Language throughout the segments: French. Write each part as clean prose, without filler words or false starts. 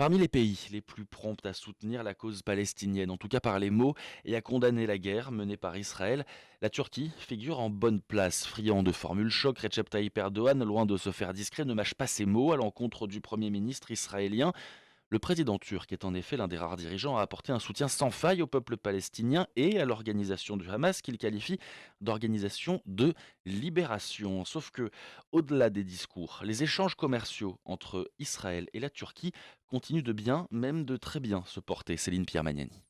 Parmi les pays les plus prompts à soutenir la cause palestinienne, en tout cas par les mots, et à condamner la guerre menée par Israël, la Turquie figure en bonne place. Friand de formules choc, Recep Tayyip Erdogan, loin de se faire discret, ne mâche pas ses mots à l'encontre du Premier ministre israélien. Le président turc est en effet l'un des rares dirigeants à apporter un soutien sans faille au peuple palestinien et à l'organisation du Hamas qu'il qualifie d'organisation de libération. Sauf que, au-delà des discours, les échanges commerciaux entre Israël et la Turquie continuent de bien, même de très bien se porter. Céline Pierre-Magnani.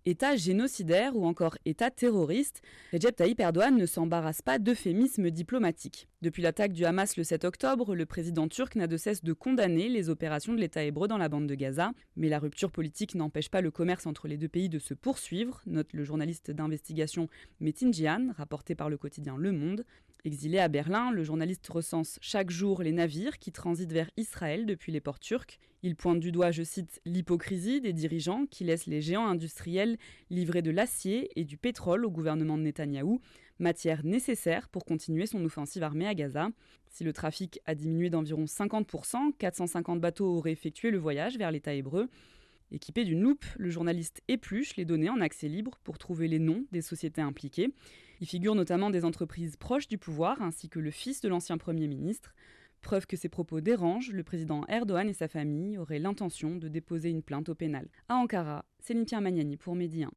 État génocidaire ou encore État terroriste, Recep Tayyip Erdogan ne s'embarrasse pas d'euphémismes diplomatiques. Depuis l'attaque du Hamas le 7 octobre, le président turc n'a de cesse de condamner les opérations de l'État hébreu dans la bande de Gaza. Mais la rupture politique n'empêche pas le commerce entre les deux pays de se poursuivre, note le journaliste d'investigation Metin Cihan, rapporté par le quotidien Le Monde. Exilé à Berlin, le journaliste recense chaque jour les navires qui transitent vers Israël depuis les ports turcs. Il pointe du doigt, je cite, l'hypocrisie des dirigeants qui laissent les géants industriels livrer de l'acier et du pétrole au gouvernement de Netanyahou, matière nécessaire pour continuer son offensive armée à Gaza. Si le trafic a diminué d'environ 50%, 450 bateaux auraient effectué le voyage vers l'État hébreu. Équipé d'une loupe, le journaliste épluche les données en accès libre pour trouver les noms des sociétés impliquées. Y figurent notamment des entreprises proches du pouvoir ainsi que le fils de l'ancien Premier ministre. Preuve que ces propos dérangent, le président Erdogan et sa famille auraient l'intention de déposer une plainte au pénal. À Ankara, Céline Pierre-Magnani pour Média 1.